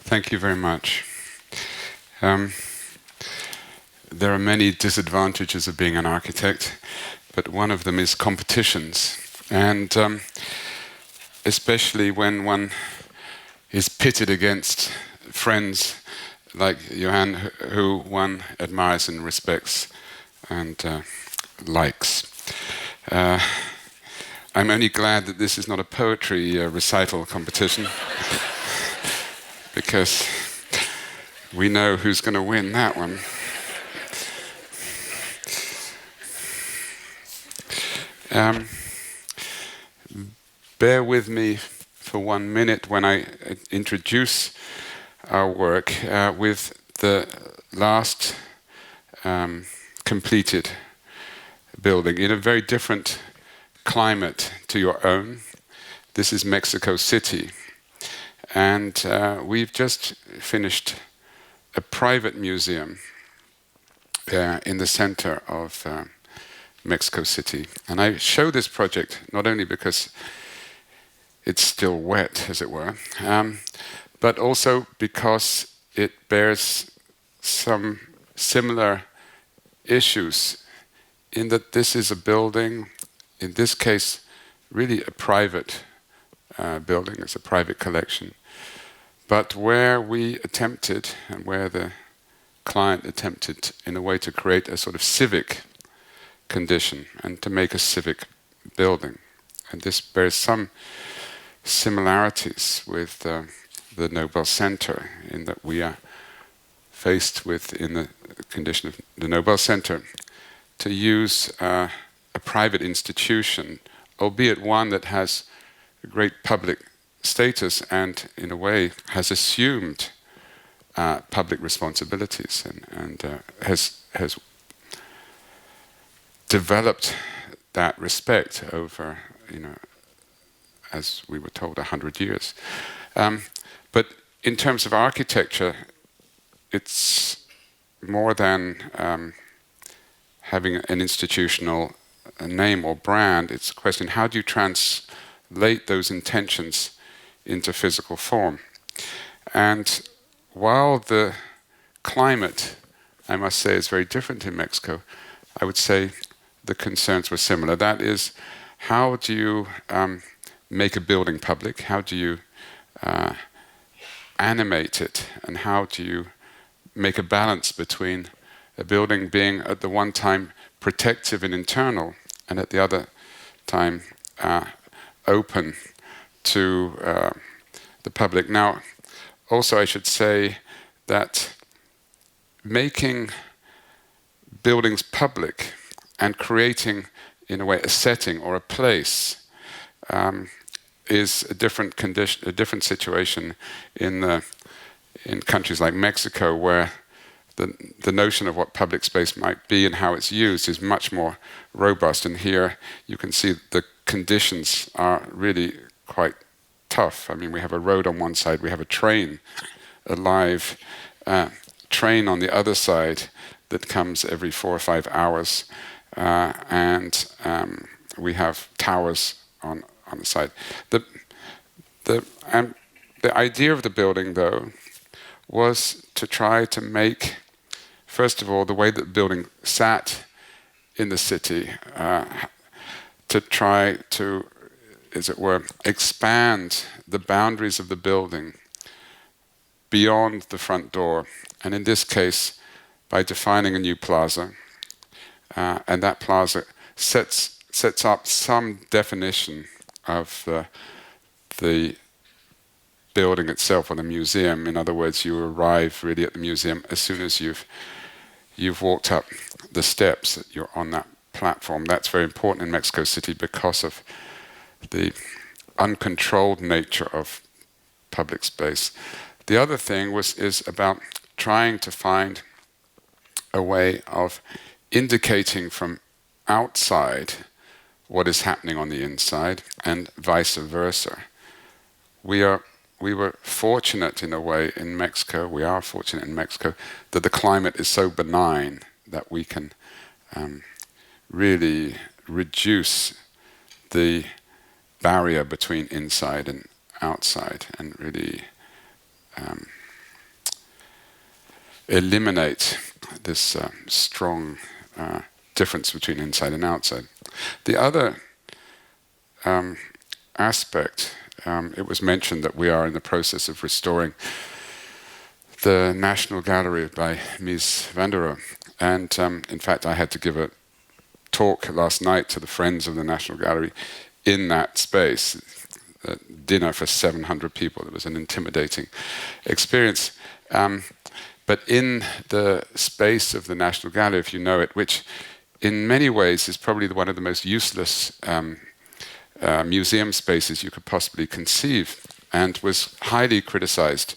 Thank you very much. There are many disadvantages of being an architect, but one of them is competitions. And especially when one is pitted against friends like Johan, who one admires and respects and likes. I'm only glad that this is not a poetry recital competition, because we know who's going to win that one. Bear with me for 1 minute when I introduce our work with the last completed building in a very different climate to your own. This is Mexico City. And we've just finished a private museum in the center of Mexico City. And I show this project not only because it's still wet, as it were, but also because it bears some similar issues in that this is a building, in this case, really a private building. It's a private collection. But where we attempted, and where the client attempted in a way to create a sort of civic condition and to make a civic building. And this bears some similarities with the Nobel Center, in that we are faced with, in the condition of the Nobel Center, to use a private institution, albeit one that has a great public status and, in a way, has assumed public responsibilities and has developed that respect over, as we were told, 100 years. But in terms of architecture, it's more than having an institutional name or brand. It's a question, how do you translate those intentions into physical form? And while the climate, I must say, is very different in Mexico, I would say the concerns were similar. That is, how do you make a building public? How do you animate it? And how do you make a balance between a building being at the one time protective and internal, and at the other time open to the public? Now, also I should say that making buildings public and creating, in a way, a setting or a place is a different condition, a different situation in countries like Mexico, where the notion of what public space might be and how it's used is much more robust. And here you can see the conditions are really quite tough. I mean, we have a road on one side, we have a train, a live train on the other side that comes every 4 or 5 hours, and we have towers on the side. The idea of the building, though, was to try to make, first of all, the way that the building sat in the city, to try to, as it were, expand the boundaries of the building beyond the front door. And in this case, by defining a new plaza, and that plaza sets up some definition of the building itself, or the museum. In other words, you arrive really at the museum as soon as you've walked up the steps. You're on that platform. That's very important in Mexico City because of the uncontrolled nature of public space. The other thing is about trying to find a way of indicating from outside what is happening on the inside, and vice versa. We were fortunate in a way in Mexico, we are fortunate in Mexico, that the climate is so benign that we can really reduce the barrier between inside and outside, and really eliminate this strong difference between inside and outside. The other aspect, it was mentioned that we are in the process of restoring the National Gallery by Mies van der Rohe. And in fact, I had to give a talk last night to the Friends of the National Gallery in that space, a dinner for 700 people. It was an intimidating experience. But in the space of the National Gallery, if you know it, which in many ways is probably one of the most useless museum spaces you could possibly conceive, and was highly criticized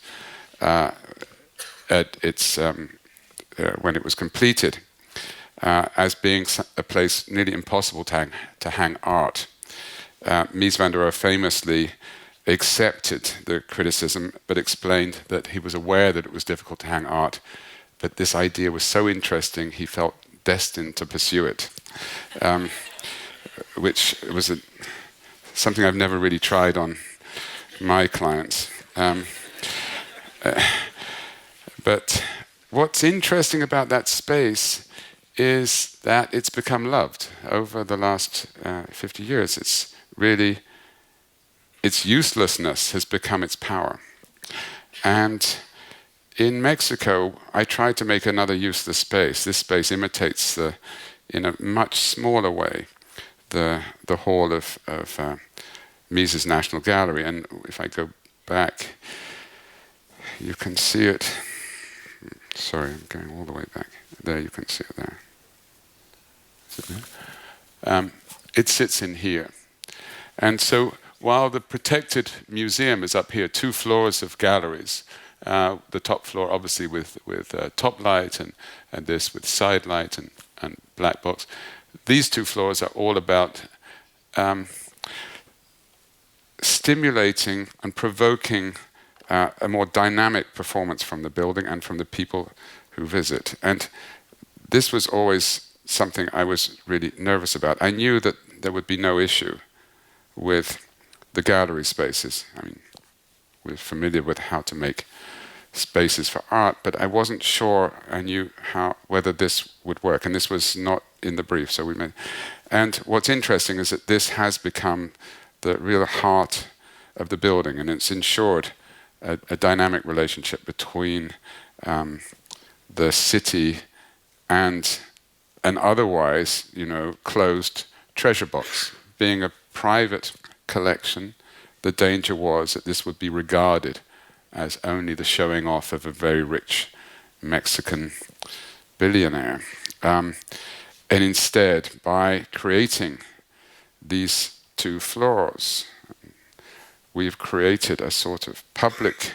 at its when it was completed as being a place nearly impossible to hang art. Mies van der Rohe famously accepted the criticism, but explained that he was aware that it was difficult to hang art, but this idea was so interesting he felt destined to pursue it, which was something I've never really tried on my clients. But what's interesting about that space is that it's become loved over the last 50 years. It's really, its uselessness has become its power. And in Mexico, I tried to make another useless space. This space imitates, in a much smaller way, the hall of Mises National Gallery. And if I go back, you can see it. Sorry, I'm going all the way back. There, you can see it there. Is it there? It sits in here. And so while the protected museum is up here, 2 floors of galleries, the top floor obviously with top light and this with side light and black box, these 2 floors are all about stimulating and provoking a more dynamic performance from the building and from the people who visit. And this was always something I was really nervous about. I knew that there would be no issue with the gallery spaces. I mean, we're familiar with how to make spaces for art, but I wasn't sure I knew whether this would work. And this was not in the brief, so we made. And what's interesting is that this has become the real heart of the building, and it's ensured a dynamic relationship between the city and an otherwise, closed treasure box. Being a private collection, the danger was that this would be regarded as only the showing off of a very rich Mexican billionaire. And instead, by creating these 2 floors, we've created a sort of public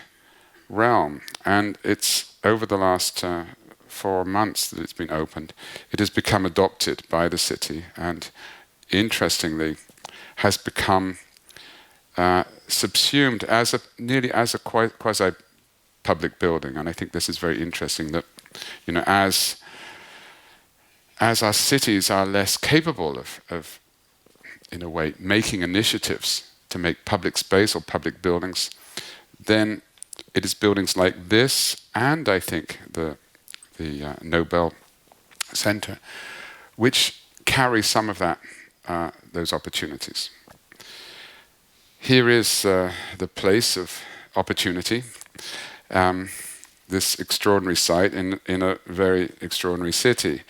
realm. And it's over the last 4 months that it's been opened, it has become adopted by the city, and interestingly has become subsumed nearly as a quasi-public building. And I think this is very interesting that, as our cities are less capable of in a way making initiatives to make public space or public buildings, then it is buildings like this, and I think the Nobel Center, which carry some of those opportunities. Here is the place of opportunity, this extraordinary site in a very extraordinary city.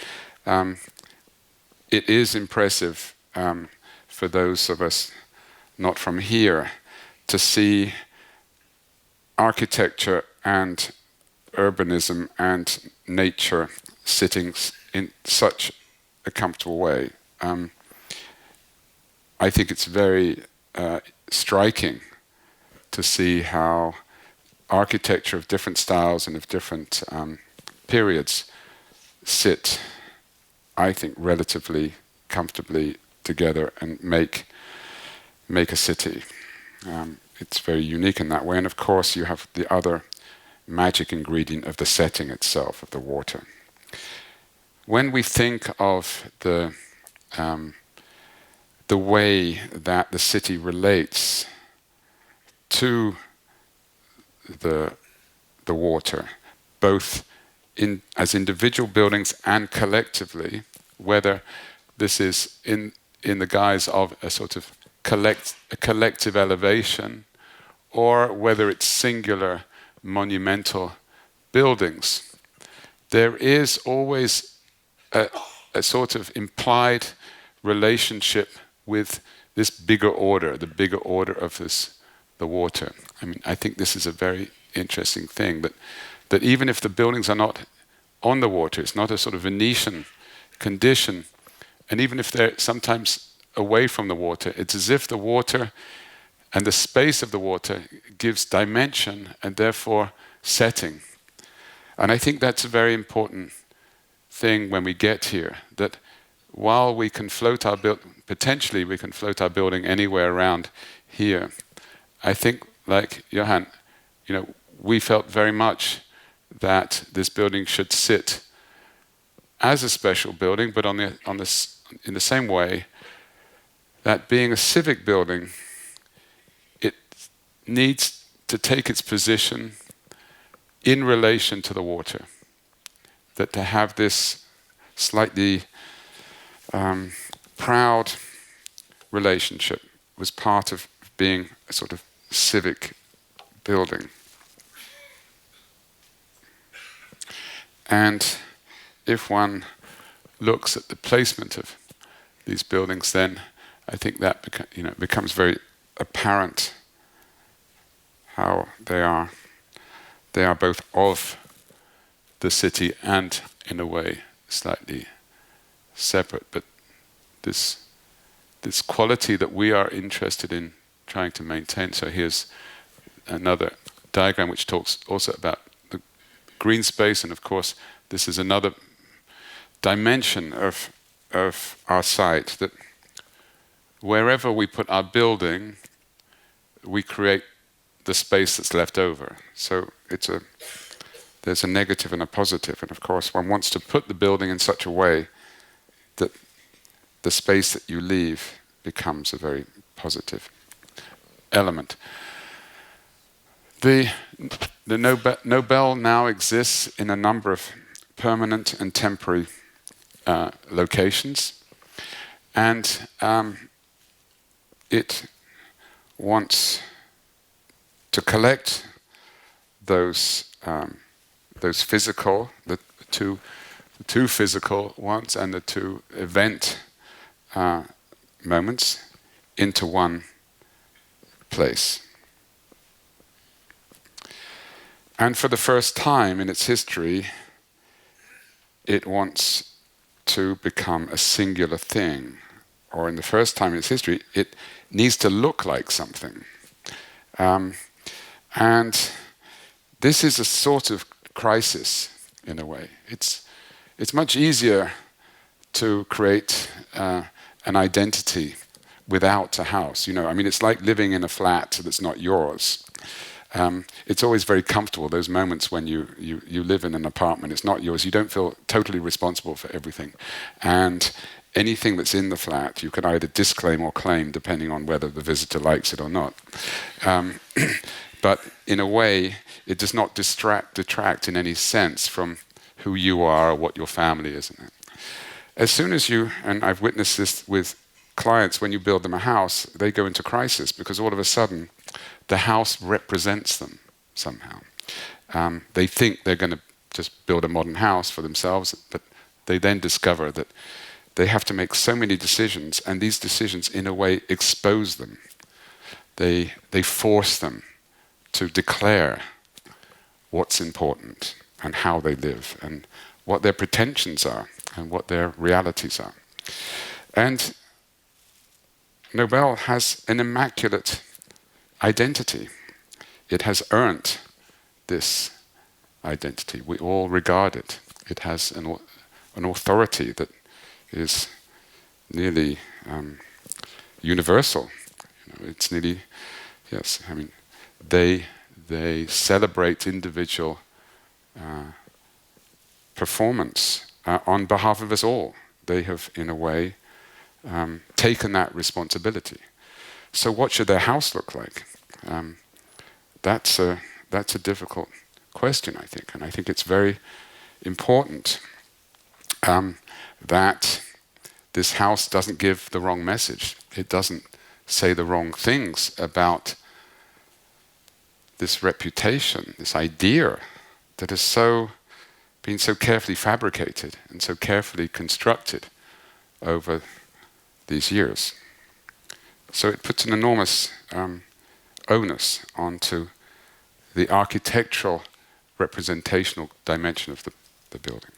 It is impressive for those of us not from here to see architecture and urbanism and nature sitting in such a comfortable way. I think it's very striking to see how architecture of different styles and of different periods sit, I think, relatively comfortably together and make a city. It's very unique in that way. And of course, you have the other magic ingredient of the setting itself, of the water. When we think of the way that the city relates to the water, both as individual buildings and collectively, whether this is in the guise of a sort of collective elevation, or whether it's singular monumental buildings, there is always a sort of implied relationship with this bigger order, the bigger order of the water. I mean, I think this is a very interesting thing, that even if the buildings are not on the water, it's not a sort of Venetian condition, and even if they're sometimes away from the water, it's as if the water and the space of the water gives dimension and therefore setting. And I think that's a very important thing when we get here, that while we can float our potentially we can float our building anywhere around here, I think, like Johan, we felt very much that this building should sit as a special building, but in the same way that being a civic building, it needs to take its position in relation to the water. That to have this slightly proud relationship was part of being a sort of civic building. And if one looks at the placement of these buildings, then I think that becomes very apparent how they are both of the city and, in a way, slightly separate. But this quality that we are interested in trying to maintain. So here's another diagram which talks also about the green space, and of course this is another dimension of our site, that wherever we put our building, we create the space that's left over. So there's a negative and a positive, and of course one wants to put the building in such a way that the space that you leave becomes a very positive element. The Nobel now exists in a number of permanent and temporary locations, and it wants to collect those physical, the two physical ones and the two event moments into one place. And for the first time in its history, it wants to become a singular thing. Or in the first time in its history, it needs to look like something. And this is a sort of crisis, in a way. It's much easier to create an identity without a house. It's like living in a flat that's not yours. It's always very comfortable, those moments when you live in an apartment, it's not yours, you don't feel totally responsible for everything. And anything that's in the flat, you can either disclaim or claim, depending on whether the visitor likes it or not. But in a way, it does not detract in any sense from who you are or what your family is. As soon as you, and I've witnessed this with clients, when you build them a house, they go into crisis because all of a sudden the house represents them somehow. They think they're going to just build a modern house for themselves, but they then discover that they have to make so many decisions, and these decisions in a way expose them. They force them to declare what's important and how they live and what their pretensions are and what their realities are. And Nobel has an immaculate identity. It has earned this identity. We all regard it. It has an authority that is nearly universal. It's nearly, yes, they celebrate individual performance on behalf of us all. They have, in a way, taken that responsibility. So what should their house look like? That's a difficult question, I think. And I think it's very important that this house doesn't give the wrong message. It doesn't say the wrong things about this reputation, this idea that has been so carefully fabricated and so carefully constructed over these years. So it puts an enormous onus onto the architectural representational dimension of the building.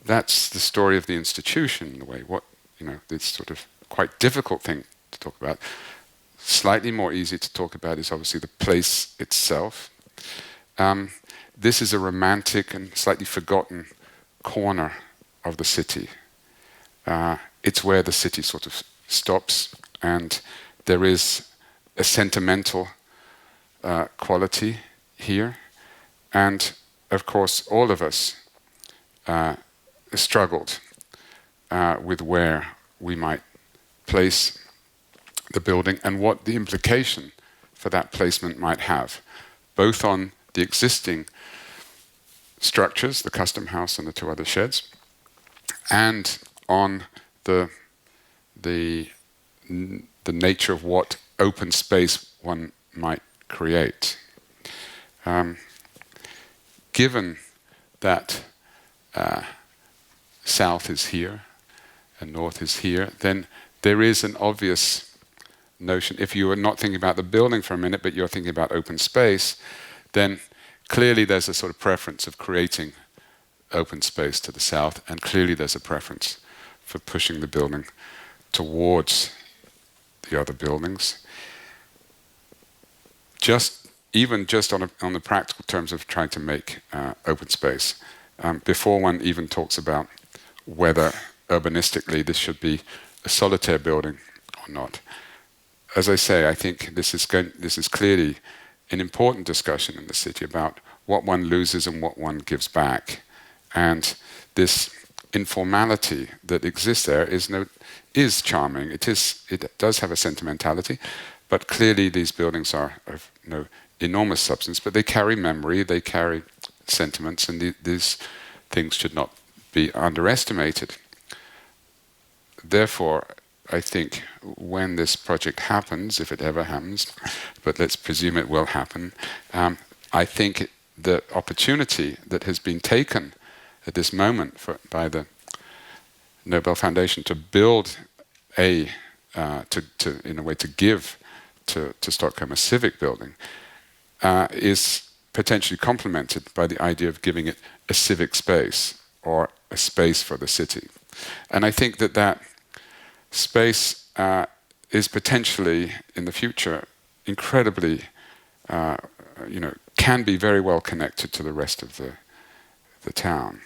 That's the story of the institution in a way. This sort of quite difficult thing to talk about. Slightly more easy to talk about is obviously the place itself. This is a romantic and slightly forgotten corner of the city. It's where the city sort of stops, and there is a sentimental quality here. And of course, all of us struggled with where we might place the building and what the implication for that placement might have, both on the existing structures, the custom house and the two other sheds, and on the nature of what open space one might create. Given that south is here and north is here, then there is an obvious notion. If you are not thinking about the building for a minute, but you're thinking about open space, then clearly there's a sort of preference of creating open space to the south, and clearly there's a preference for pushing the building towards the other buildings. Even just on the practical terms of trying to make open space, before one even talks about whether urbanistically this should be a solitaire building or not. As I say, I think this is clearly an important discussion in the city about what one loses and what one gives back. And this informality that exists there is charming. It does have a sentimentality, but clearly these buildings are of no enormous substance, but they carry memory, they carry sentiments, and these things should not be underestimated. Therefore, I think when this project happens, if it ever happens, but let's presume it will happen, I think the opportunity that has been taken at this moment by the Nobel Foundation to build in a way to give to Stockholm a civic building is potentially complemented by the idea of giving it a civic space or a space for the city. And I think that space is potentially in the future incredibly, can be very well connected to the rest of the town.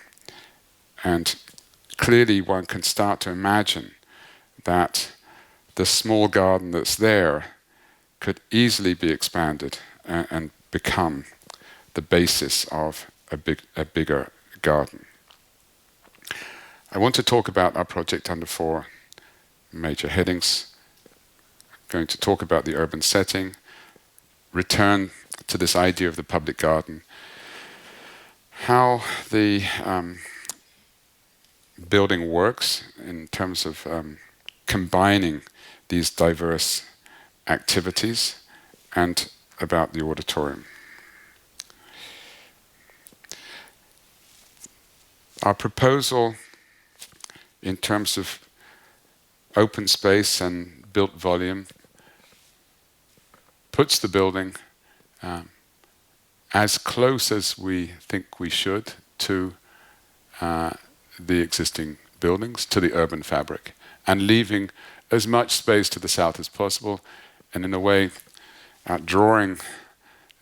And clearly one can start to imagine that the small garden that's there could easily be expanded and become the basis of a bigger garden. I want to talk about our project under 4 major headings. I'm going to talk about the urban setting, return to this idea of the public garden, how the building works in terms of combining these diverse activities, and about the auditorium. Our proposal in terms of open space and built volume puts the building as close as we think we should to the existing buildings, to the urban fabric, and leaving as much space to the south as possible, and in a way drawing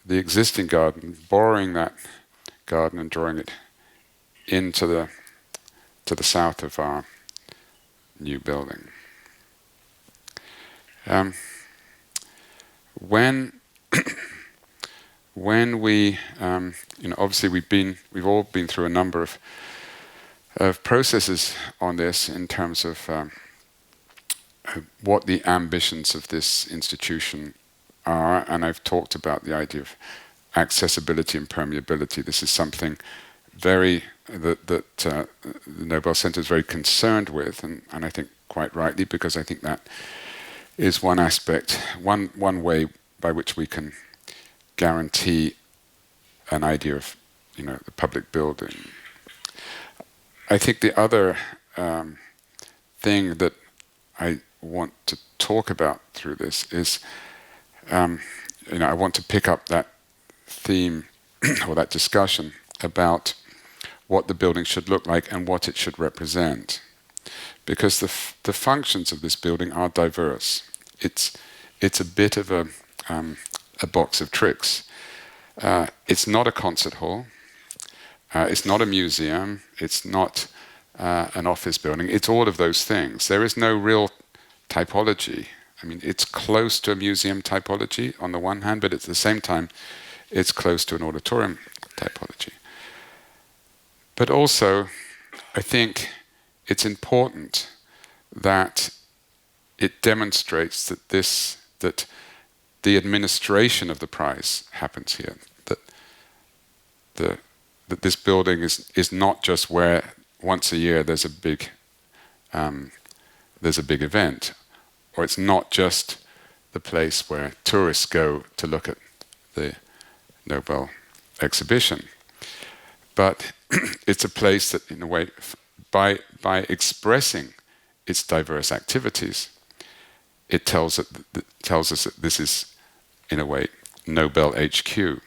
the existing garden, borrowing that garden and drawing it into the south of our new building. When we, obviously we've all been through a number of processes on this in terms of what the ambitions of this institution are, and I've talked about the idea of accessibility and permeability. This is something that the Nobel Center is very concerned with, and I think quite rightly, because I think that is one aspect, one way by which we can guarantee an idea of, the public building. I think the other thing that I want to talk about through this is, I want to pick up that theme or that discussion about what the building should look like and what it should represent, because the functions of this building are diverse. It's a bit of a box of tricks. It's not a concert hall. It's not a museum. It's not an office building. It's all of those things. There is no real typology. I mean, it's close to a museum typology on the one hand, but at the same time, it's close to an auditorium typology. But also, I think it's important that it demonstrates that the administration of the prize happens here. That this building is not just where once a year there's a big event, or it's not just the place where tourists go to look at the Nobel exhibition, but it's a place that, in a way, by expressing its diverse activities, it tells us that this is, in a way, Nobel HQ.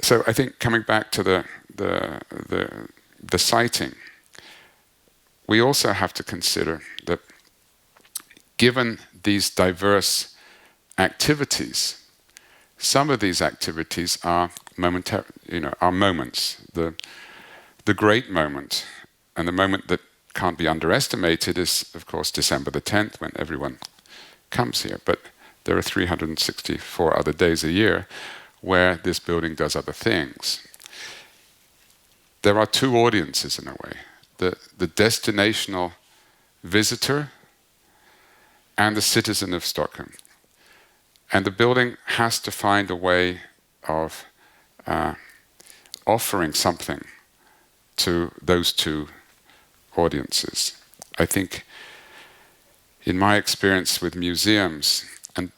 So I think, coming back to the siting, we also have to consider that, given these diverse activities, some of these activities are are moments. The great moment, and the moment that can't be underestimated, is, of course, December the 10th, when everyone comes here. But there are 364 other days a year where this building does other things. There are two audiences, in a way: the destinational visitor and the citizen of Stockholm. And the building has to find a way of offering something to those two audiences. I think, in my experience with museums, and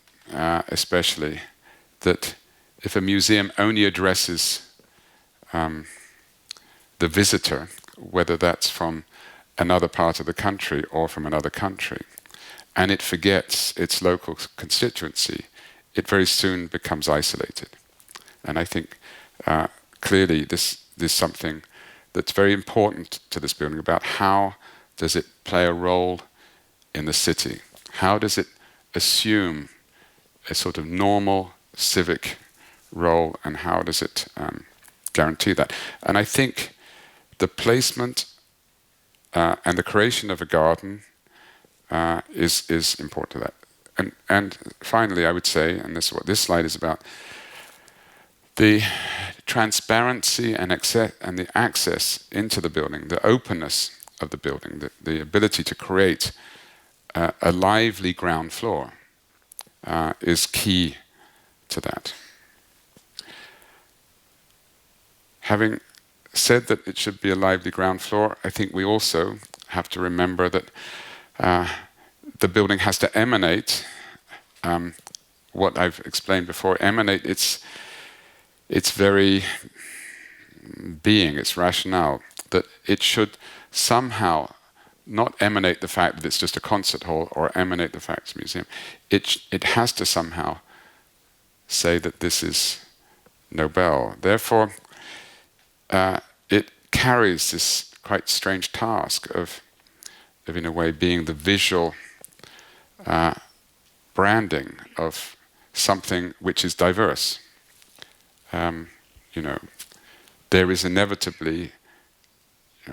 especially, that if a museum only addresses the visitor, whether that's from another part of the country or from another country, and it forgets its local constituency, it very soon becomes isolated. And I think clearly this is something that's very important to this building, about how does it play a role in the city? How does it assume a sort of normal civic role, and how does it guarantee that? And I think the placement and the creation of a garden is important to that. And finally, I would say, and this is what this slide is about, the transparency and the access into the building, the openness of the building, the ability to create a lively ground floor is key to that. Having said that it should be a lively ground floor, I think we also have to remember that the building has to emanate what I've explained before. Emanate its very being, its rationale, that it should somehow not emanate the fact that it's just a concert hall, or emanate the fact it's a museum. It has to somehow say that this is Nobel. Therefore, it carries this quite strange task of, in a way, being the visual branding of something which is diverse. There is inevitably,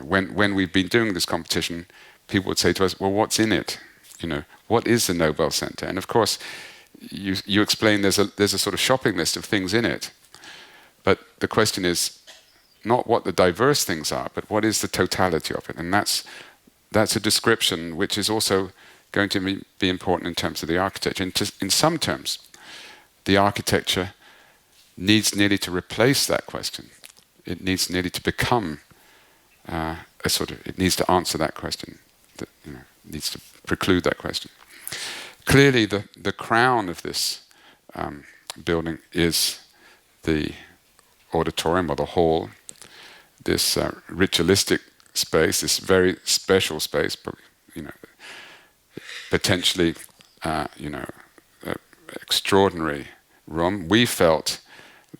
when we've been doing this competition, people would say to us, well, what's in it? What is the Nobel Center? And of course, you explain there's a sort of shopping list of things in it. But the question is not what the diverse things are, but what is the totality of it? And that's a description which is also going to be important in terms of the architecture. In some terms, the architecture needs nearly to replace that question. It needs nearly to become it needs to answer that question. That, needs to preclude that question. Clearly, the crown of this building is the auditorium or the hall. This ritualistic space, this very special space, potentially, extraordinary room. We felt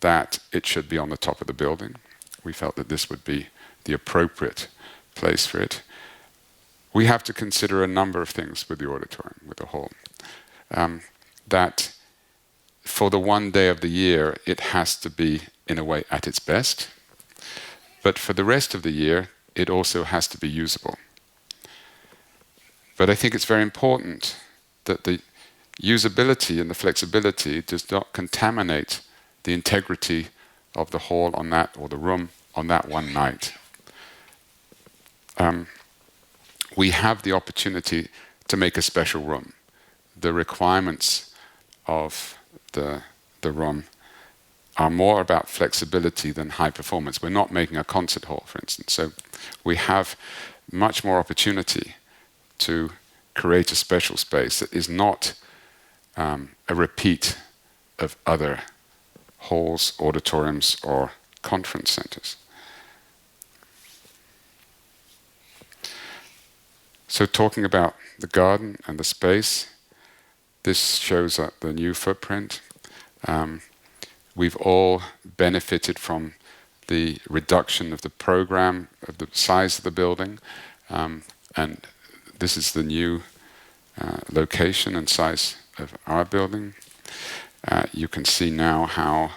that it should be on the top of the building. We felt that this would be the appropriate place for it. We have to consider a number of things with the auditorium, with the hall. That for the one day of the year, it has to be, in a way, at its best. But for the rest of the year, it also has to be usable. But I think it's very important that the usability and the flexibility does not contaminate the integrity of the hall on that, or the room on that one night. We have the opportunity to make a special room. The requirements of the room are more about flexibility than high performance. We're not making a concert hall, for instance. So we have much more opportunity to create a special space that is not a repeat of other halls, auditoriums, or conference centers. So talking about the garden and the space, this shows the new footprint. We've all benefited from the reduction of the program, of the size of the building, and this is the new location and size of our building. You can see now how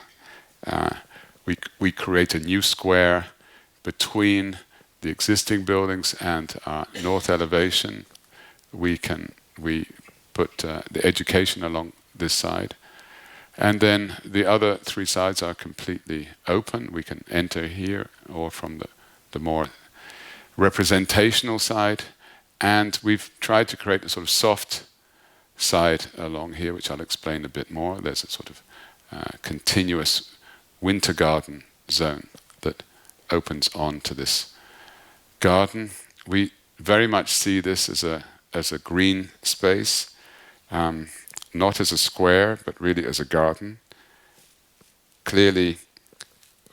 we create a new square between the existing buildings and our north elevation. We put the education along this side. And then the other three sides are completely open. We can enter here or from the more representational side. And we've tried to create a sort of soft side along here, which I'll explain a bit more. There's a sort of continuous winter garden zone that opens onto this garden. We very much see this as a green space. Not as a square, but really as a garden. Clearly,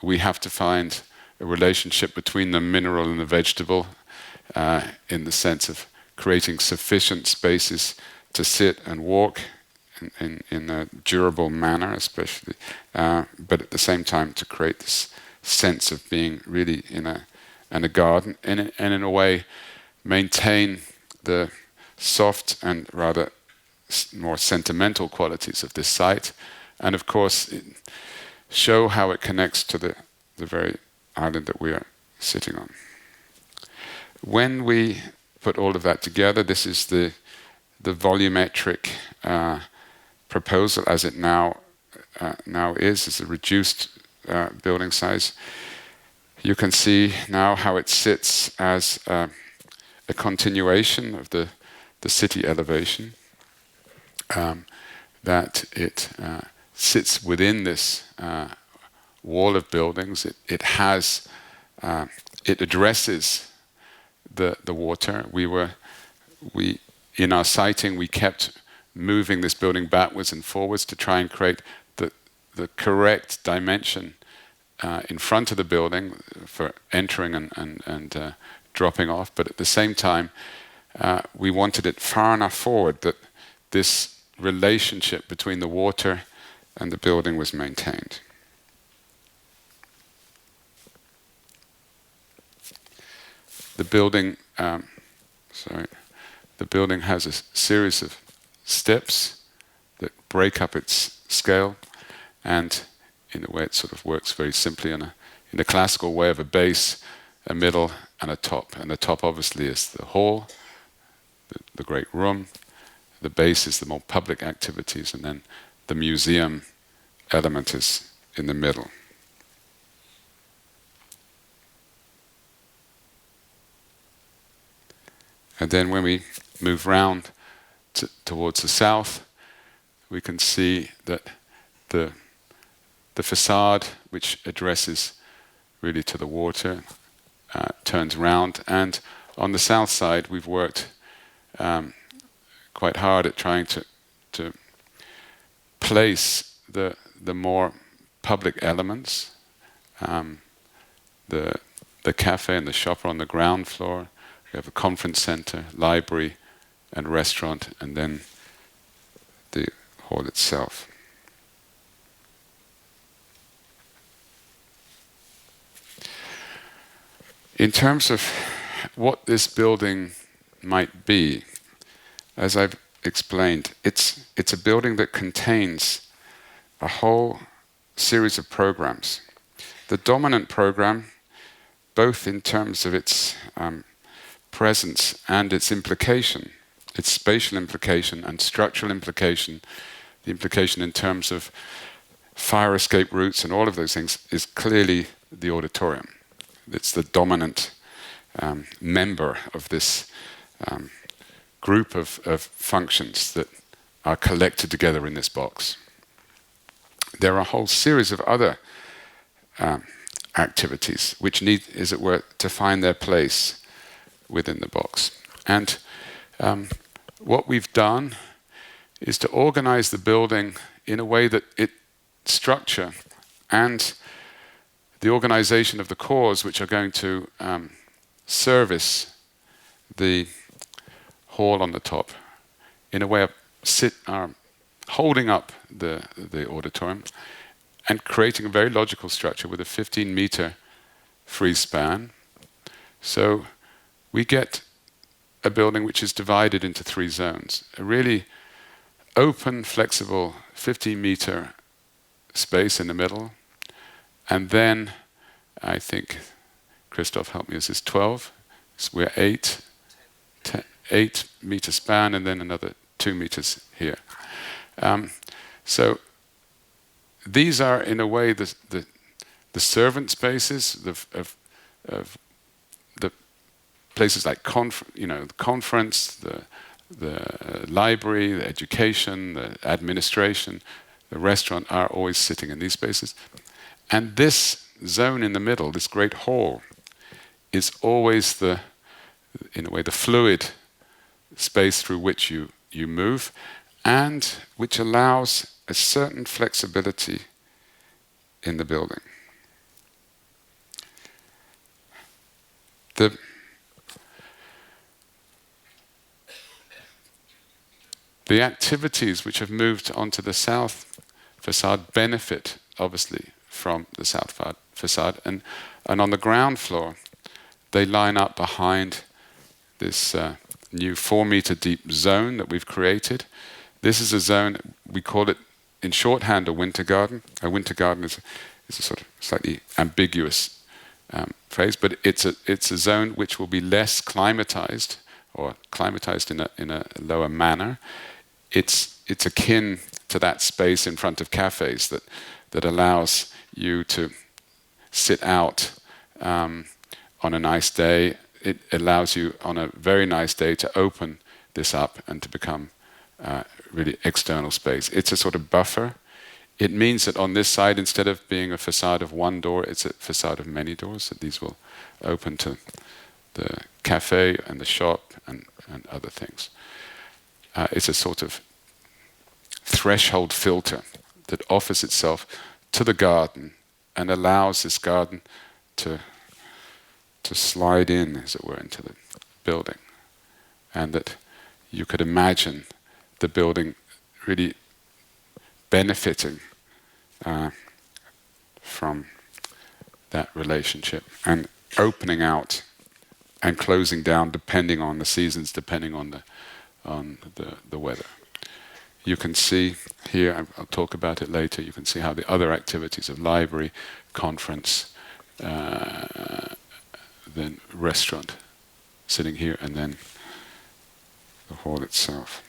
we have to find a relationship between the mineral and the vegetable in the sense of creating sufficient spaces to sit and walk in a durable manner, especially, but at the same time to create this sense of being really in a garden, and in a way maintain the soft and rather more sentimental qualities of this site, and of course show how it connects to the very island that we are sitting on. When we put all of that together, this is the volumetric proposal as it now is a reduced building size. You can see now how it sits as a continuation of the city elevation. That it sits within this wall of buildings. It addresses the water. In our siting, we kept moving this building backwards and forwards to try and create the correct dimension in front of the building for entering and dropping off. But at the same time, we wanted it far enough forward that this relationship between the water and the building was maintained. The building has a series of steps that break up its scale, and in a way it sort of works very simply in the classical way of a base, a middle, and a top. And the top obviously is the hall, the great room. The base is the more public activities, and then the museum element is in the middle. And then when we move round towards the south, we can see that the facade, which addresses really to the water, turns round. And on the south side, we've worked quite hard at trying to place the more public elements, the cafe and the shop are on the ground floor. We have a conference center, library, and restaurant, and then the hall itself. In terms of what this building might be, as I've explained, it's a building that contains a whole series of programs. The dominant program, both in terms of its presence and its implication, its spatial implication and structural implication, the implication in terms of fire escape routes and all of those things, is clearly the auditorium. It's the dominant member of this group of functions that are collected together in this box. There are a whole series of other activities which need, as it were, to find their place within the box. And what we've done is to organize the building in a way that its structure and the organization of the cores which are going to service the hall on the top, in a way of holding up the auditorium and creating a very logical structure with a 15-meter free span. So we get a building which is divided into 3 zones. A really open, flexible 15-meter space in the middle. And then, I think, Christoph helped me, this is 12. So we're 8-meter span, and then another 2 meters here. So these are, in a way, the servant spaces of the places like the conference, the library, the education, the administration, the restaurant are always sitting in these spaces. And this zone in the middle, this great hall, is always in a way, the fluid space through which you move, and which allows a certain flexibility in the building. The activities which have moved onto the south facade benefit, obviously, from the south facade, and on the ground floor, they line up behind this new 4-meter deep zone that we've created. This is a zone, we call it in shorthand a winter garden. A winter garden is a sort of slightly ambiguous phrase, but it's a zone which will be less climatized, or climatized in a lower manner. It's akin to that space in front of cafes that allows you to sit out on a nice day. It allows you on a very nice day to open this up and to become really external space. It's a sort of buffer. It means that on this side, instead of being a facade of one door, it's a facade of many doors. So these will open to the cafe and the shop and other things. It's a sort of threshold filter that offers itself to the garden and allows this garden to slide in, as it were, into the building. And that you could imagine the building really benefiting from that relationship and opening out and closing down depending on the seasons, depending on the weather. You can see here, I'll talk about it later, you can see how the other activities of library, conference, then restaurant, sitting here, and then the hall itself.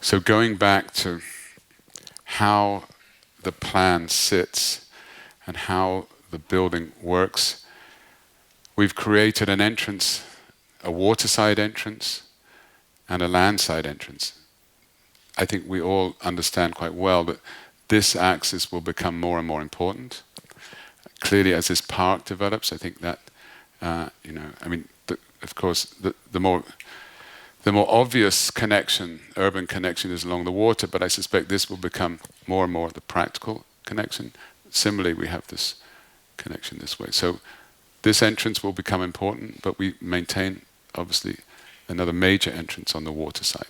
So going back to how the plan sits and how the building works, we've created an entrance, a waterside entrance, and a landside entrance. I think we all understand quite well that this axis will become more and more important. Clearly, as this park develops, I think that, of course, the more obvious connection, urban connection, is along the water, but I suspect this will become more and more the practical connection. Similarly, we have this connection this way. So this entrance will become important, but we maintain, obviously, another major entrance on the water side.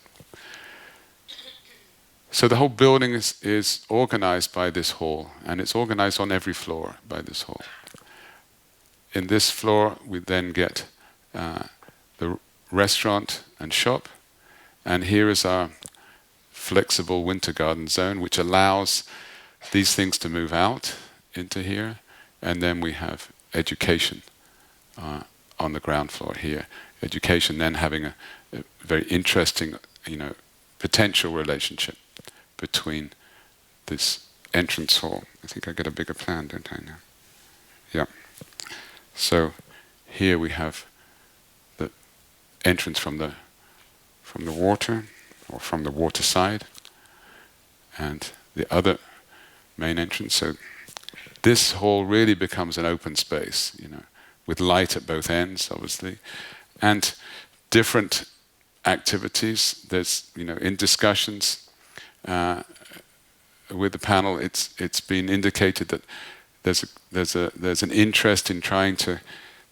So the whole building is organized by this hall, and it's organized on every floor by this hall. In this floor, we then get the restaurant and shop, and here is our flexible winter garden zone, which allows these things to move out into here, and then we have education on the ground floor here. Education then having a very interesting, potential relationship between this entrance hall. I think I get a bigger plan, don't I now? Yeah. So here we have the entrance from the water, or from the water side, and the other main entrance. So this hall really becomes an open space, with light at both ends, obviously, and different activities. There's, in discussions with the panel, it's been indicated that there's an interest in trying to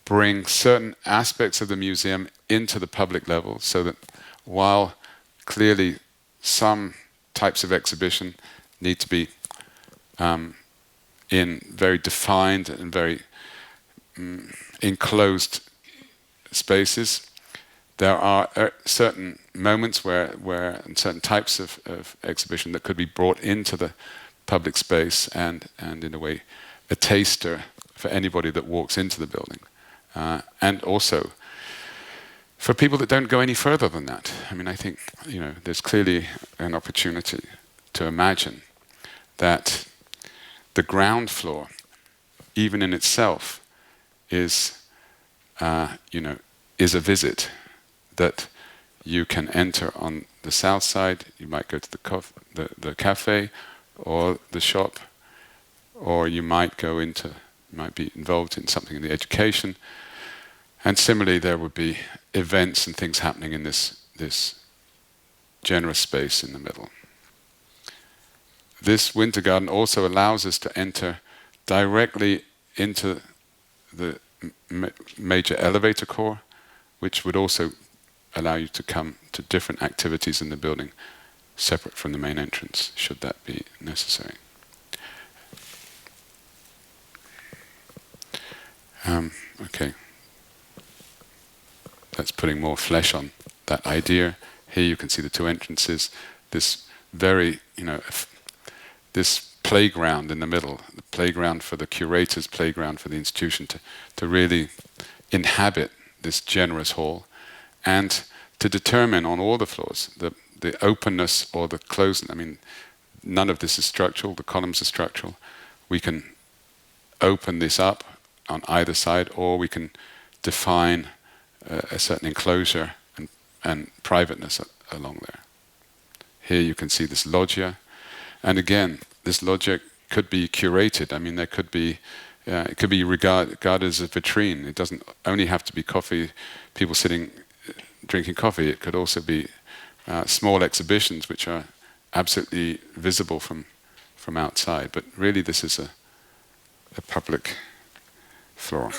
bring certain aspects of the museum into the public level, so that while clearly some types of exhibition need to be in very defined and very enclosed spaces, there are certain moments where and certain types of exhibition that could be brought into the public space and in a way a taster for anybody that walks into the building. And also for people that don't go any further than that. I think there's clearly an opportunity to imagine that the ground floor, even in itself, is a visit that you can enter on the south side. You might go to the cafe or the shop, or you might be involved in something in the education. And similarly, there would be events and things happening in this generous space in the middle. This winter garden also allows us to enter directly into the major elevator core, which would also allow you to come to different activities in the building separate from the main entrance, should that be necessary. Okay. That's putting more flesh on that idea. Here you can see the two entrances, this very, this playground in the middle, the playground for the curators, playground for the institution to really inhabit this generous hall, and to determine on all the floors the openness or the closeness. None of this is structural, the columns are structural. We can open this up on either side, or we can define a certain enclosure and privateness along there. Here you can see this loggia, and again, this loggia could be curated. There could be, it could be regarded as a vitrine. It doesn't only have to be coffee, people sitting, drinking coffee. It could also be small exhibitions which are absolutely visible from outside. But really, this is a public floor.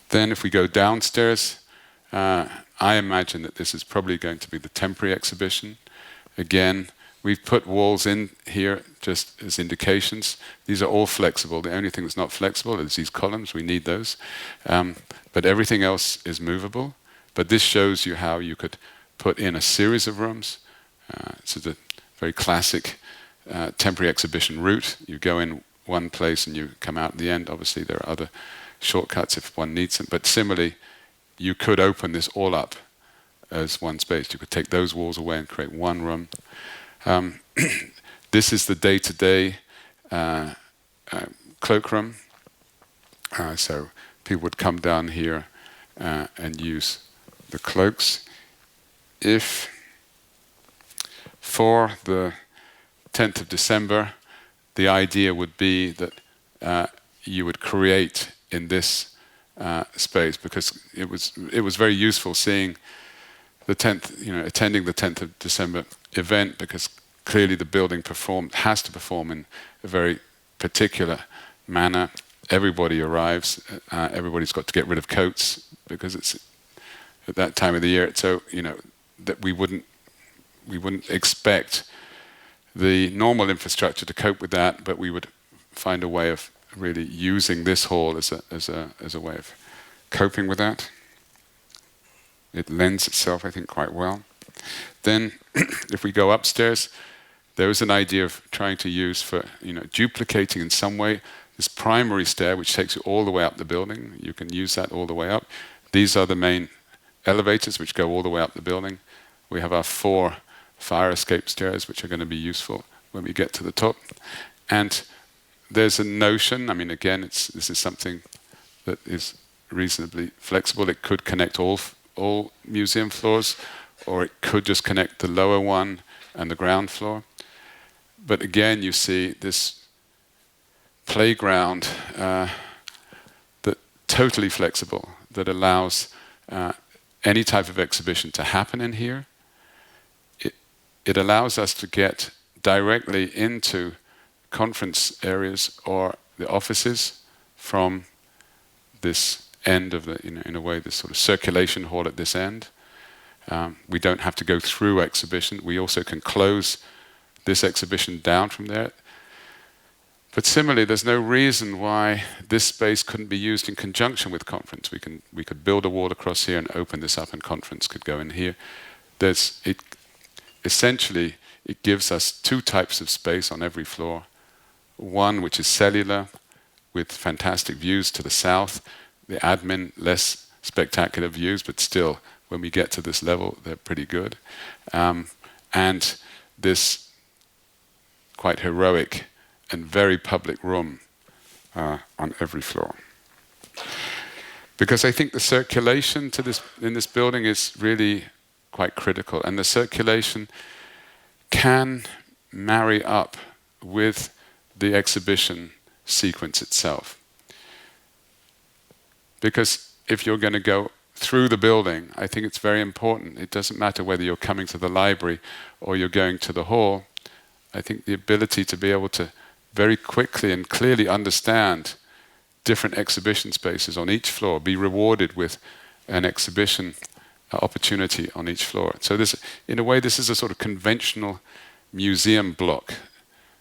Then if we go downstairs, I imagine that this is probably going to be the temporary exhibition. Again, we've put walls in here just as indications. These are all flexible. The only thing that's not flexible is these columns. We need those. But everything else is movable. But this shows you how you could put in a series of rooms. It's a very classic temporary exhibition route. You go in one place and you come out at the end. Obviously, there are other shortcuts if one needs them. But similarly, you could open this all up as one space. You could take those walls away and create one room. This is the day-to-day cloakroom. So people would come down here and use the cloaks. if for the 10th of December, the idea would be that you would create in this space, because it was very useful seeing the 10th, attending the 10th of December event, because clearly the building has to perform in a very particular manner. Everybody arrives. Everybody's got to get rid of coats because it's at that time of the year. So that we wouldn't expect the normal infrastructure to cope with that, but we would find a way of really using this hall as a way of coping with that. It lends itself, I think, quite well. Then, if we go upstairs, there is an idea of trying to use for duplicating in some way this primary stair, which takes you all the way up the building. You can use that all the way up. These are the main elevators which go all the way up the building. We have our 4 fire escape stairs, which are going to be useful when we get to the top. And there's a notion, again, this is something that is reasonably flexible. It could connect all museum floors, or it could just connect the lower one and the ground floor. But again, you see this playground that totally flexible, that allows any type of exhibition to happen in here. It allows us to get directly into conference areas or the offices from this end of in a way, this sort of circulation hall at this end. We don't have to go through exhibition. We also can close this exhibition down from there. But similarly, there's no reason why this space couldn't be used in conjunction with conference. We could build a wall across here and open this up, and conference could go in here. Essentially, it gives us 2 types of space on every floor. One which is cellular, with fantastic views to the south. The admin, less spectacular views, but still, when we get to this level, they're pretty good. And this quite heroic and very public room on every floor. Because I think the circulation in this building is really quite critical, and the circulation can marry up with the exhibition sequence itself. Because if you're going to go through the building, I think it's very important. It doesn't matter whether you're coming to the library or you're going to the hall. I think the ability to be able to very quickly and clearly understand different exhibition spaces on each floor, be rewarded with an exhibition opportunity on each floor. So in a way, this is a sort of conventional museum block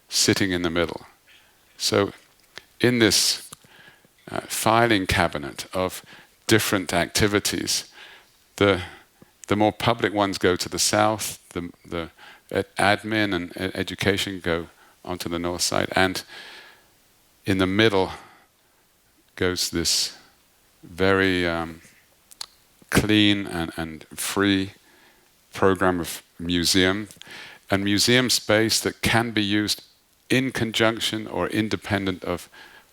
sitting in the middle. So in this filing cabinet of different activities, the more public ones go to the south, the admin and education go onto the north side, and in the middle goes this very clean and free program of museum, and museum space that can be used in conjunction or independent of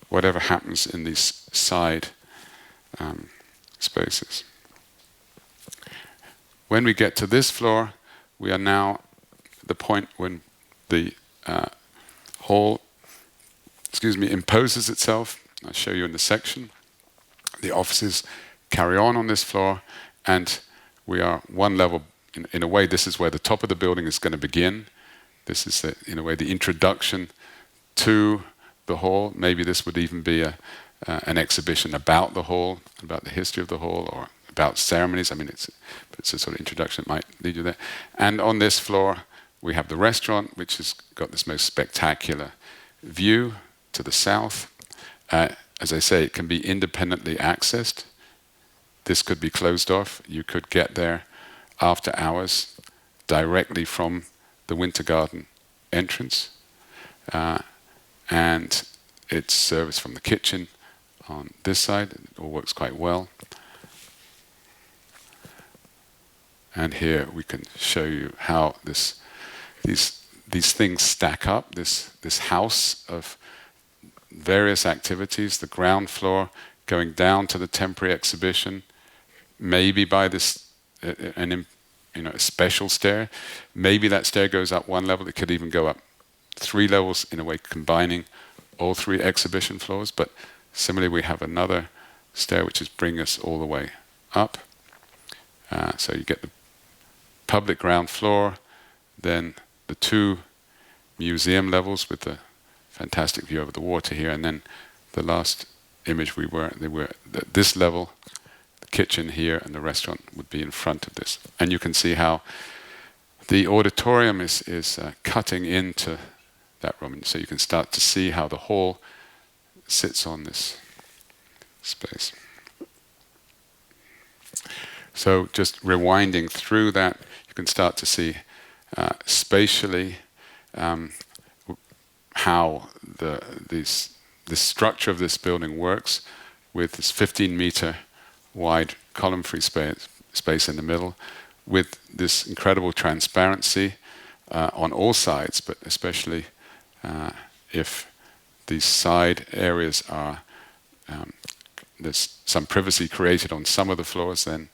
whatever happens in these side spaces. When we get to this floor, we are now at the point when the hall imposes itself. I'll show you in the section. The offices carry on this floor, and we are one level. In a way, this is where the top of the building is going to begin. This is, in a way, the introduction to the hall. Maybe this would even be an exhibition about the hall, about the history of the hall, or about ceremonies. It's a sort of introduction that might lead you there. And on this floor, we have the restaurant, which has got this most spectacular view to the south. As I say, it can be independently accessed. This could be closed off. You could get there after hours directly from the Winter Garden entrance. And it's serviced from the kitchen on this side. It all works quite well. And here we can show you how these things stack up. This house of various activities, the ground floor going down to the temporary exhibition, maybe by this an a special stair. Maybe that stair goes up one level. It could even go up 3 levels, in a way combining all 3 exhibition floors. But similarly, we have another stair which is bringing us all the way up. So you get the public ground floor, then the 2 museum levels with the fantastic view over the water here, and then the last image they were at this level, the kitchen here, and the restaurant would be in front of this. And you can see how the auditorium is cutting into that room, and so you can start to see how the hall sits on this space. So just rewinding through that, you can start to see spatially how the structure of this building works, with this 15-meter wide column-free space in the middle, with this incredible transparency on all sides, but especially if these side areas are there's some privacy created on some of the floors, then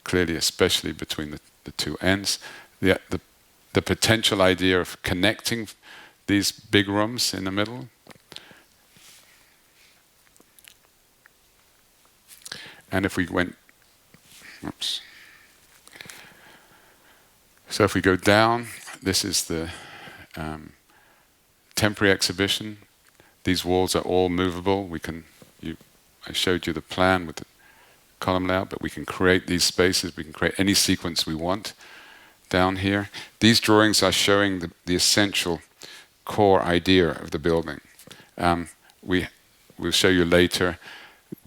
clearly, especially between the 2 ends, the potential idea of connecting these big rooms in the middle. And if we went, so if we go down, this is the temporary exhibition. These walls are all movable. I showed you the plan with the column layout, but we can create these spaces. We can create any sequence we want down here. These drawings are showing the essential core idea of the building. We'll show you later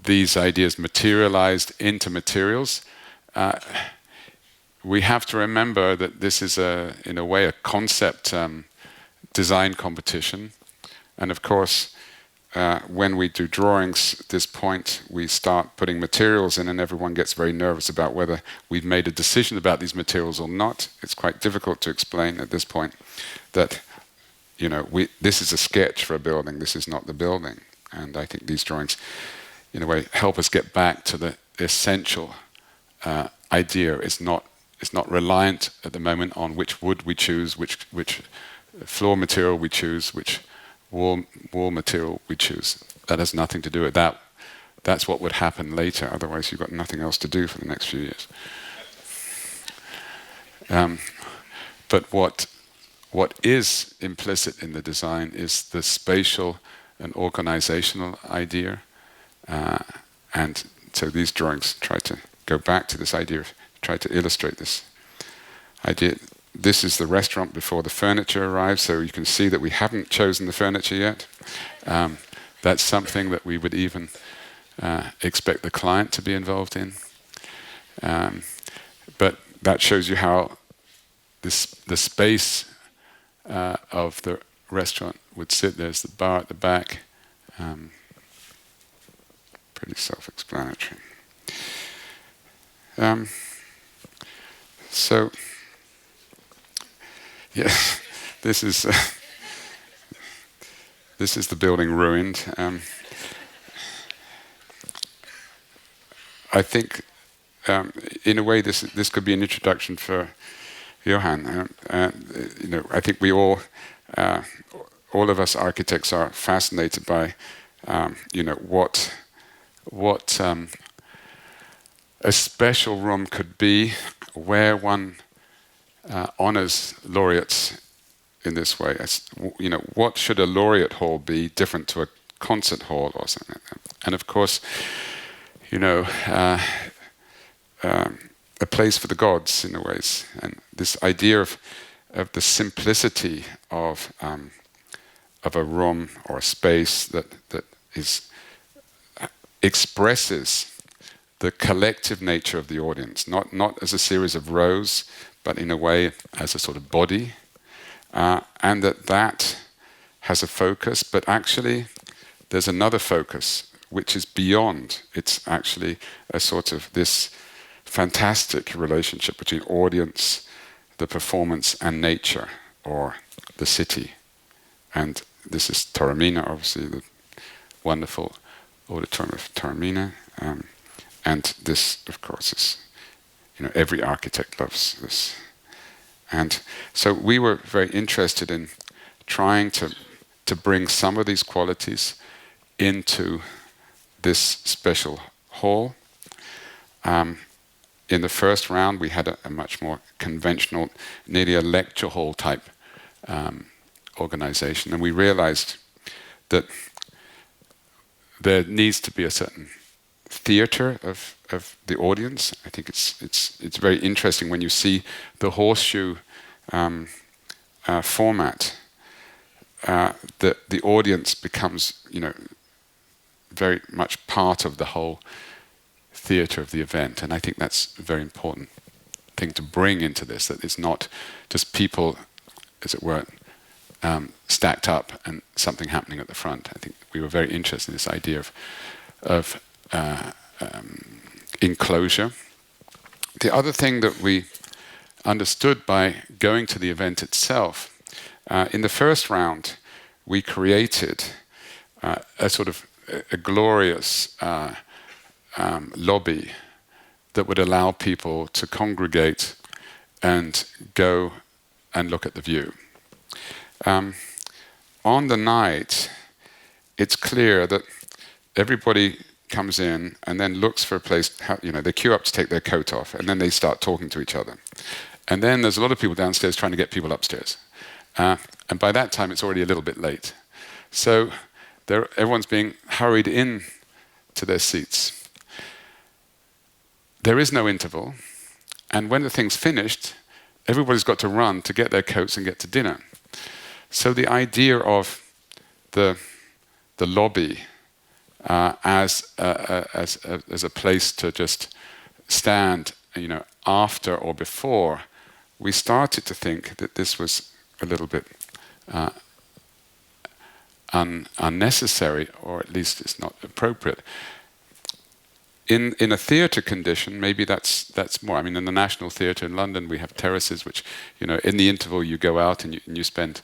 these ideas materialized into materials. We have to remember that this is, in a way, a concept design competition. And of course, when we do drawings at this point, we start putting materials in, and everyone gets very nervous about whether we've made a decision about these materials or not. It's quite difficult to explain at this point that this is a sketch for a building, this is not the building. And I think these drawings, in a way, help us get back to the essential idea. It's not reliant at the moment on which wood we choose, which floor material we choose, which wall material we choose. That has nothing to do with that. That's what would happen later. Otherwise, you've got nothing else to do for the next few years. But what is implicit in the design is the spatial and organizational idea. And so these drawings try to go back to this idea, try to illustrate this idea. This is the restaurant before the furniture arrives, so you can see that we haven't chosen the furniture yet. That's something that we would even expect the client to be involved in. But that shows you how the space of the restaurant would sit. There's the bar at the back. Pretty self-explanatory. So, yes, this is the building ruined. I think, in a way, this could be an introduction for Johan. I think we all of us architects are fascinated by, what a special room could be, where one honors laureates in this way. What should a laureate hall be different to a concert hall or something like that? And of course, a place for the gods in a ways. And this idea of the simplicity of a room or a space that expresses the collective nature of the audience, not as a series of rows, but in a way as a sort of body, and that has a focus, but actually there's another focus which is beyond. It's actually a sort of this fantastic relationship between audience, the performance, and nature, or the city. And this is Taormina, obviously, the wonderful auditorium of Taormina. And this, of course, is every architect loves this. And so we were very interested in trying to bring some of these qualities into this special hall. In the first round, we had a much more conventional, nearly a lecture hall type organization, and we realized that there needs to be a certain theater of the audience. I think it's very interesting when you see the horseshoe format. The audience becomes, very much part of the whole theater of the event, and I think that's a very important thing to bring into this. That it's not just people, as it were, stacked up and something happening at the front. I think we were very interested in this idea of enclosure. The other thing that we understood by going to the event itself, in the first round, we created a sort of a glorious lobby that would allow people to congregate and go and look at the view. On the night, it's clear that everybody comes in and then looks for a place, they queue up to take their coat off, and then they start talking to each other. And then there's a lot of people downstairs trying to get people upstairs. And by that time, it's already a little bit late. So everyone's being hurried in to their seats. There is no interval, and when the thing's finished, everybody's got to run to get their coats and get to dinner. So the idea of the lobby as a place to just stand, after or before, we started to think that this was a little bit unnecessary, or at least it's not appropriate. In a theatre condition, maybe that's more. I mean, in the National Theatre in London, we have terraces, which, in the interval you go out and you spend,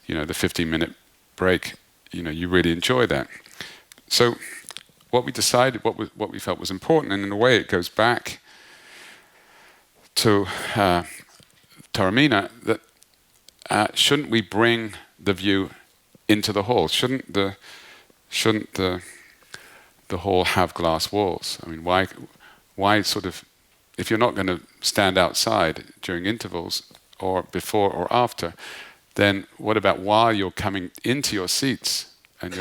the 15-minute break. You really enjoy that. So, what we decided, what we felt was important, and in a way, it goes back to Taormina, that shouldn't we bring the view into the hall? Shouldn't the hall have glass walls? I mean, why sort of, if you're not going to stand outside during intervals or before or after, then what about while you're coming into your seats and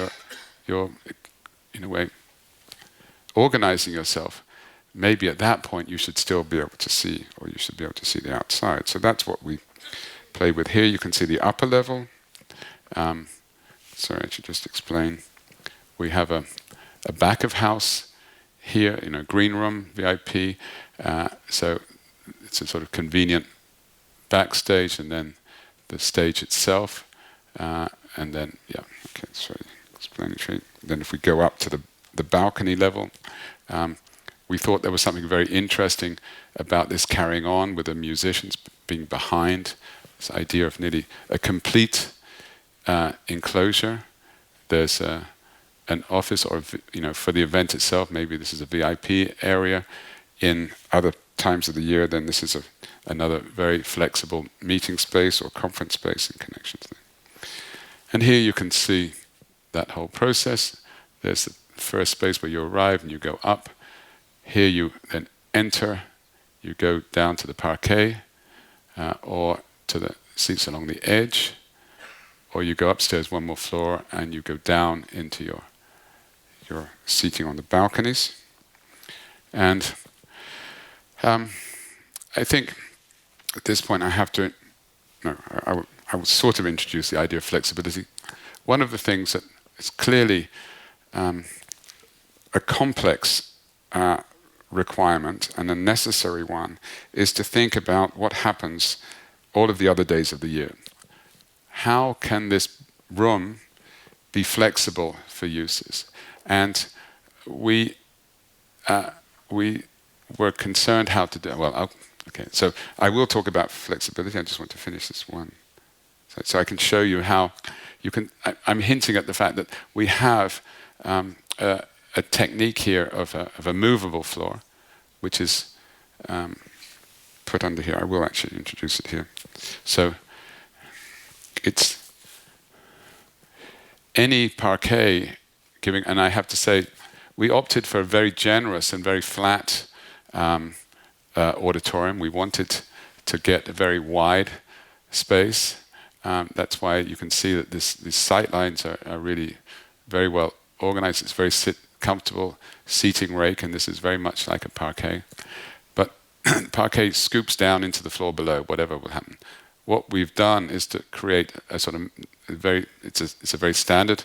you're in a way organizing yourself? Maybe at that point you should still be able to see, or you should be able to see the outside. So that's what we play with here. You can see the upper level. Sorry, I should just explain. We have a back of house here, green room, VIP. So it's a sort of convenient backstage, and then the stage itself. And then, sorry, explanatory. Then if we go up to the balcony level, we thought there was something very interesting about this carrying on with the musicians being behind, this idea of nearly a complete enclosure. There's an office, or for the event itself, maybe this is a VIP area. In other times of the year, then this is another very flexible meeting space or conference space in connection to that. And here you can see that whole process. There's the first space where you arrive and you go up. Here you then enter, you go down to the parquet, or to the seats along the edge, or you go upstairs one more floor and you go down into your seating on the balconies. And I think at this point I will sort of introduce the idea of flexibility. One of the things that is clearly a complex requirement and a necessary one is to think about what happens all of the other days of the year. How can this room be flexible for uses? And we were concerned how to do. Well, okay. So I will talk about flexibility. I just want to finish this one, so I can show you how you can. I'm hinting at the fact that we have a technique here of a movable floor, which is put under here. I will actually introduce it here. So it's any parquet giving, and I have to say, we opted for a very generous and very flat auditorium. We wanted to get a very wide space. That's why you can see that these sight lines are really very well organized. It's very comfortable seating rake, and this is very much like a parquet. But parquet scoops down into the floor below, whatever will happen. What we've done is to create a sort of it's a very standard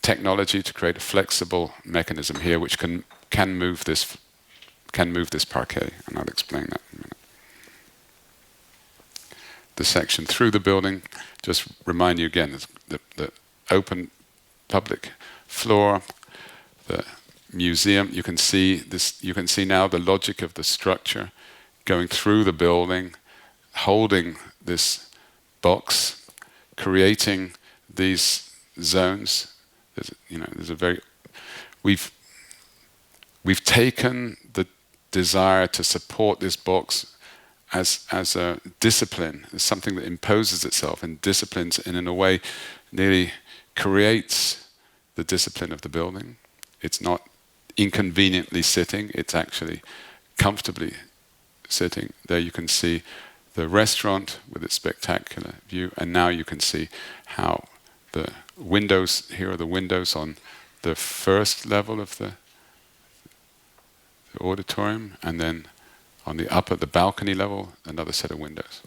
technology to create a flexible mechanism here, which can move this parquet, and I'll explain that in a minute. The section through the building, just remind you again, the open public floor, the museum. You can see this. You can see now the logic of the structure going through the building, holding this box, creating these zones. We've taken the desire to support this box as a discipline, as something that imposes itself and disciplines, and in a way nearly creates the discipline of the building. It's not inconveniently sitting, it's actually comfortably sitting. There you can see the restaurant with its spectacular view, and now you can see how the windows, here are the windows on the first level of the auditorium, and then on the balcony level, another set of windows.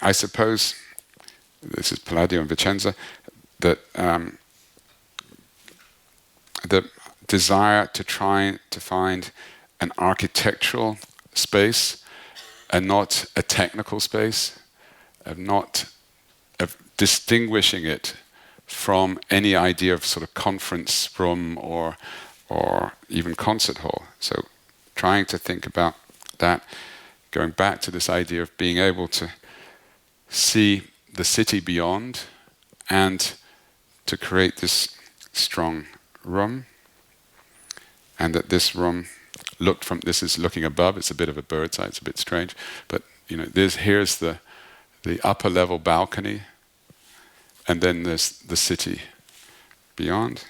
I suppose, this is Palladio and Vicenza, that the desire to try to find an architectural space and not a technical space, of distinguishing it from any idea of sort of conference room or even concert hall. So trying to think about that, going back to this idea of being able to see the city beyond and to create this strong room, and that this room this is looking above. It's a bit of a bird's eye. It's a bit strange, but here's the upper level balcony, and then there's the city beyond.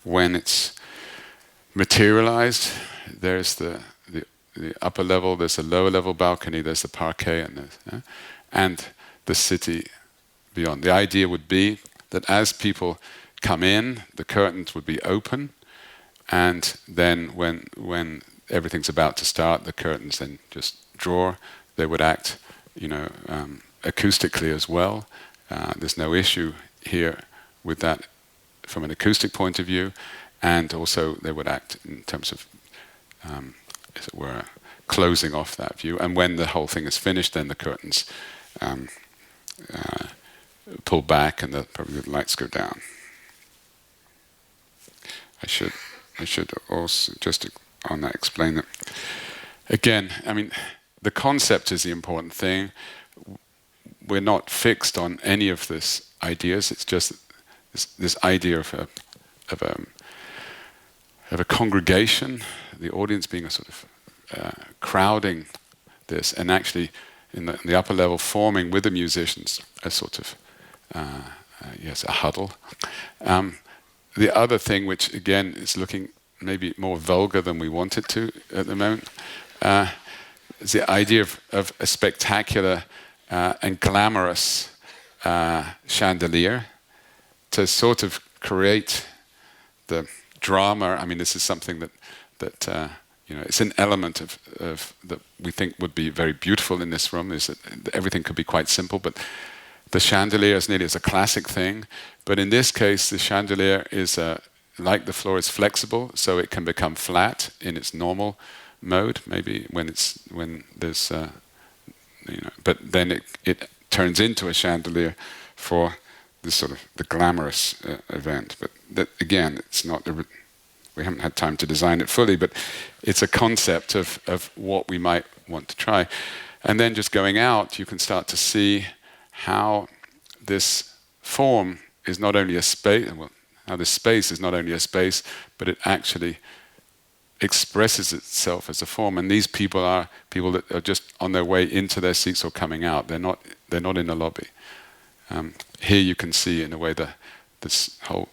When it's materialized, there's the upper level, there's the lower level balcony, there's the parquet, and the city beyond. The idea would be that as people come in, the curtains would be open, and then when everything's about to start, the curtains then just draw. They would act, acoustically as well. There's no issue here with that from an acoustic point of view, and also they would act in terms of, as it were, closing off that view. And when the whole thing is finished, then the curtains pull back, and probably the lights go down. I should also just on that explain that again. I mean, the concept is the important thing. We're not fixed on any of this ideas. It's just this idea of a congregation, the audience being a sort of crowding this, and actually in the upper level forming with the musicians a sort of a huddle. The other thing, which again is looking maybe more vulgar than we want it to at the moment, is the idea of a spectacular and glamorous chandelier to sort of create the drama. I mean, this is something that it's an element of that we think would be very beautiful in this room. Is that everything could be quite simple, but the chandelier is nearly as a classic thing. But in this case, the chandelier is like the floor is flexible, so it can become flat in its normal mode. Maybe when there's but then it turns into a chandelier for this sort of the glamorous event. But that again, it's not. We haven't had time to design it fully, but it's a concept of what we might want to try. And then just going out, you can start to see how this form is not only a space. Well, how this space is not only a space, but it actually expresses itself as a form. And these people are people that are just on their way into their seats or coming out. They're not in the lobby. Here you can see, in a way, this whole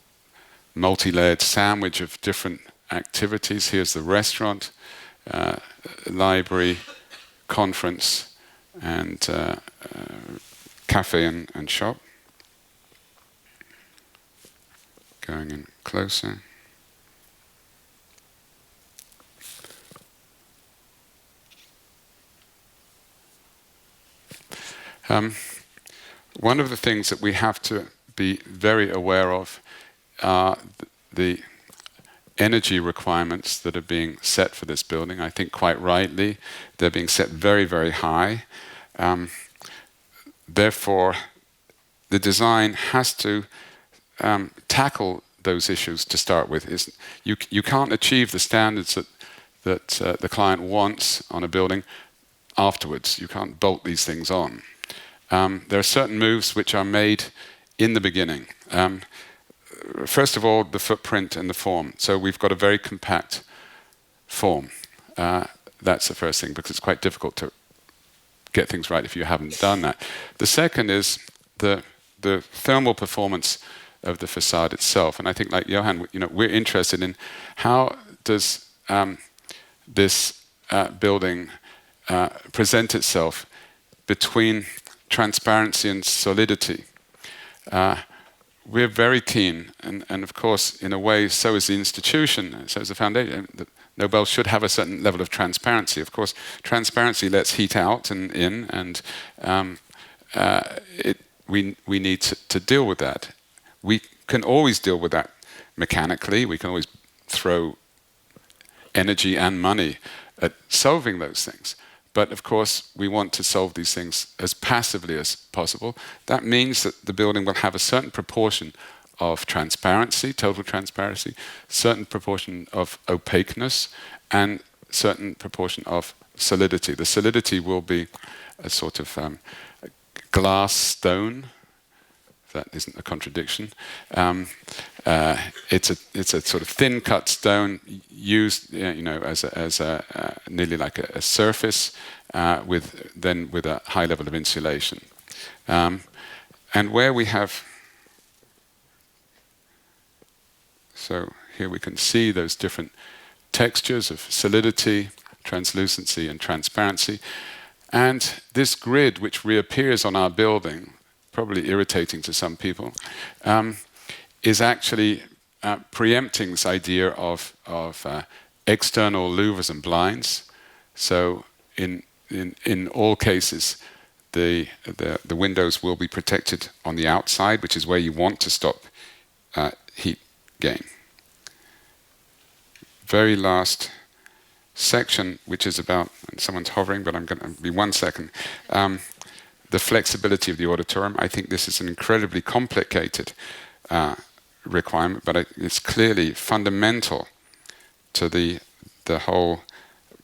multi-layered sandwich of different activities. Here's the restaurant, library, conference, and cafe and shop. Going in closer. One of the things that we have to be very aware of are the energy requirements that are being set for this building. I think quite rightly, they're being set very, very high. Therefore, the design has to tackle those issues to start with. You can't achieve the standards that the client wants on a building afterwards. You can't bolt these things on. There are certain moves which are made in the beginning. First of all, the footprint and the form. So we've got a very compact form. That's the first thing, because it's quite difficult to get things right if you haven't done that. The second is the thermal performance of the facade itself. And I think, like Johan, we're interested in how does this building present itself between transparency and solidity. We're very keen, and of course, in a way, so is the institution, so is the foundation. Nobel should have a certain level of transparency. Of course, transparency lets heat out and in, and we need to deal with that. We can always deal with that mechanically. We can always throw energy and money at solving those things. But of course, we want to solve these things as passively as possible. That means that the building will have a certain proportion of transparency, total transparency, certain proportion of opaqueness, and certain proportion of solidity. The solidity will be a sort of glass stone. That isn't a contradiction. It's a sort of thin-cut stone used, as a nearly like a surface with a high level of insulation. And where we have, so here we can see those different textures of solidity, translucency, and transparency. And this grid, which reappears on our building, probably irritating to some people, is actually preempting this idea of external louvers and blinds. So in all cases, the windows will be protected on the outside, which is where you want to stop heat gain. Very last section, which is about, and someone's hovering, but I'm going to be 1 second. The flexibility of the auditorium. I think this is an incredibly complicated requirement, but it's clearly fundamental to the whole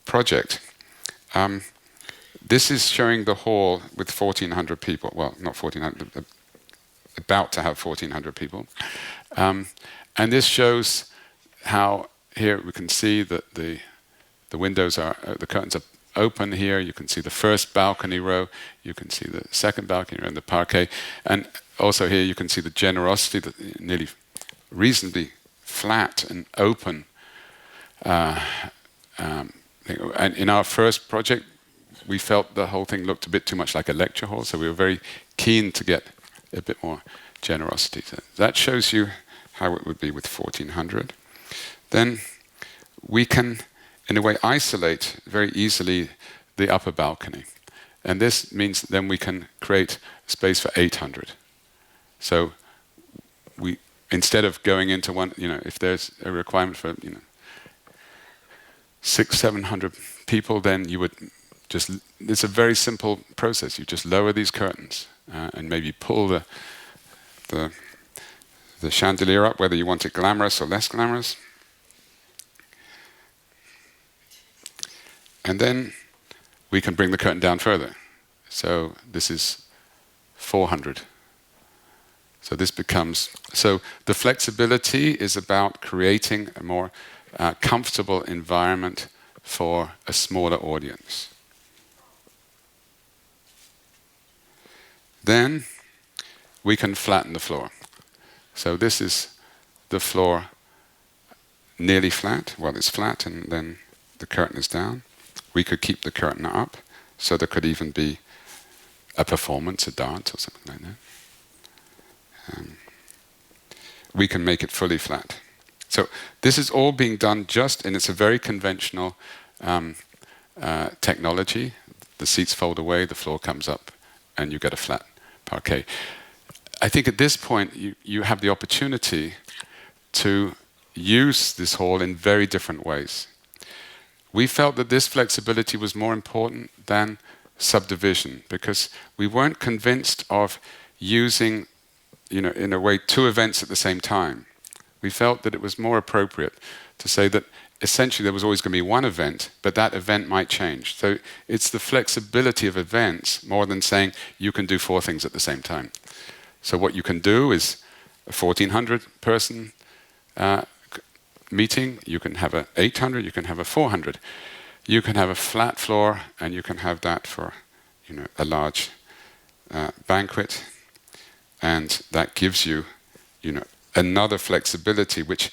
project. This is showing the hall with 1,400 people. Well, not 1,400, about to have 1,400 people. And this shows how, here we can see that the windows are, the curtains are open here. You can see the first balcony row, you can see the second balcony row and the parquet, and also here you can see the generosity, the nearly reasonably flat and open. And in our first project, we felt the whole thing looked a bit too much like a lecture hall, so we were very keen to get a bit more generosity. So that shows you how it would be with 1,400. Then we can, in a way, isolate very easily the upper balcony. And this means then we can create space for 800. So we, instead of going into one, if there's a requirement for, 600-700 people, then you would just, it's a very simple process. You just lower these curtains and maybe pull the chandelier up, whether you want it glamorous or less glamorous. And then we can bring the curtain down further. So this is 400. So this becomes, so the flexibility is about creating a more comfortable environment for a smaller audience. Then we can flatten the floor. So this is the floor nearly flat. Well, it's flat and then the curtain is down. We could keep the curtain up, so there could even be a performance, a dance or something like that. We can make it fully flat. So this is all being done and it's a very conventional technology. The seats fold away, the floor comes up, and you get a flat parquet. I think at this point you have the opportunity to use this hall in very different ways. We felt that this flexibility was more important than subdivision because we weren't convinced of using, in a way, two events at the same time. We felt that it was more appropriate to say that essentially there was always going to be one event, but that event might change. So it's the flexibility of events more than saying you can do 4 things at the same time. So what you can do is a 1,400-person meeting, you can have a 800, you can have a 400. You can have a flat floor, and you can have that for a large banquet. And that gives you, another flexibility which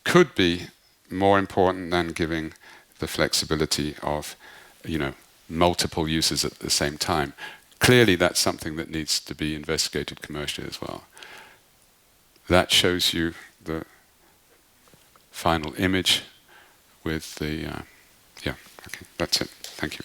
could be more important than giving the flexibility of, multiple uses at the same time. Clearly, that's something that needs to be investigated commercially as well. That shows you the final image with the, okay, that's it. Thank you.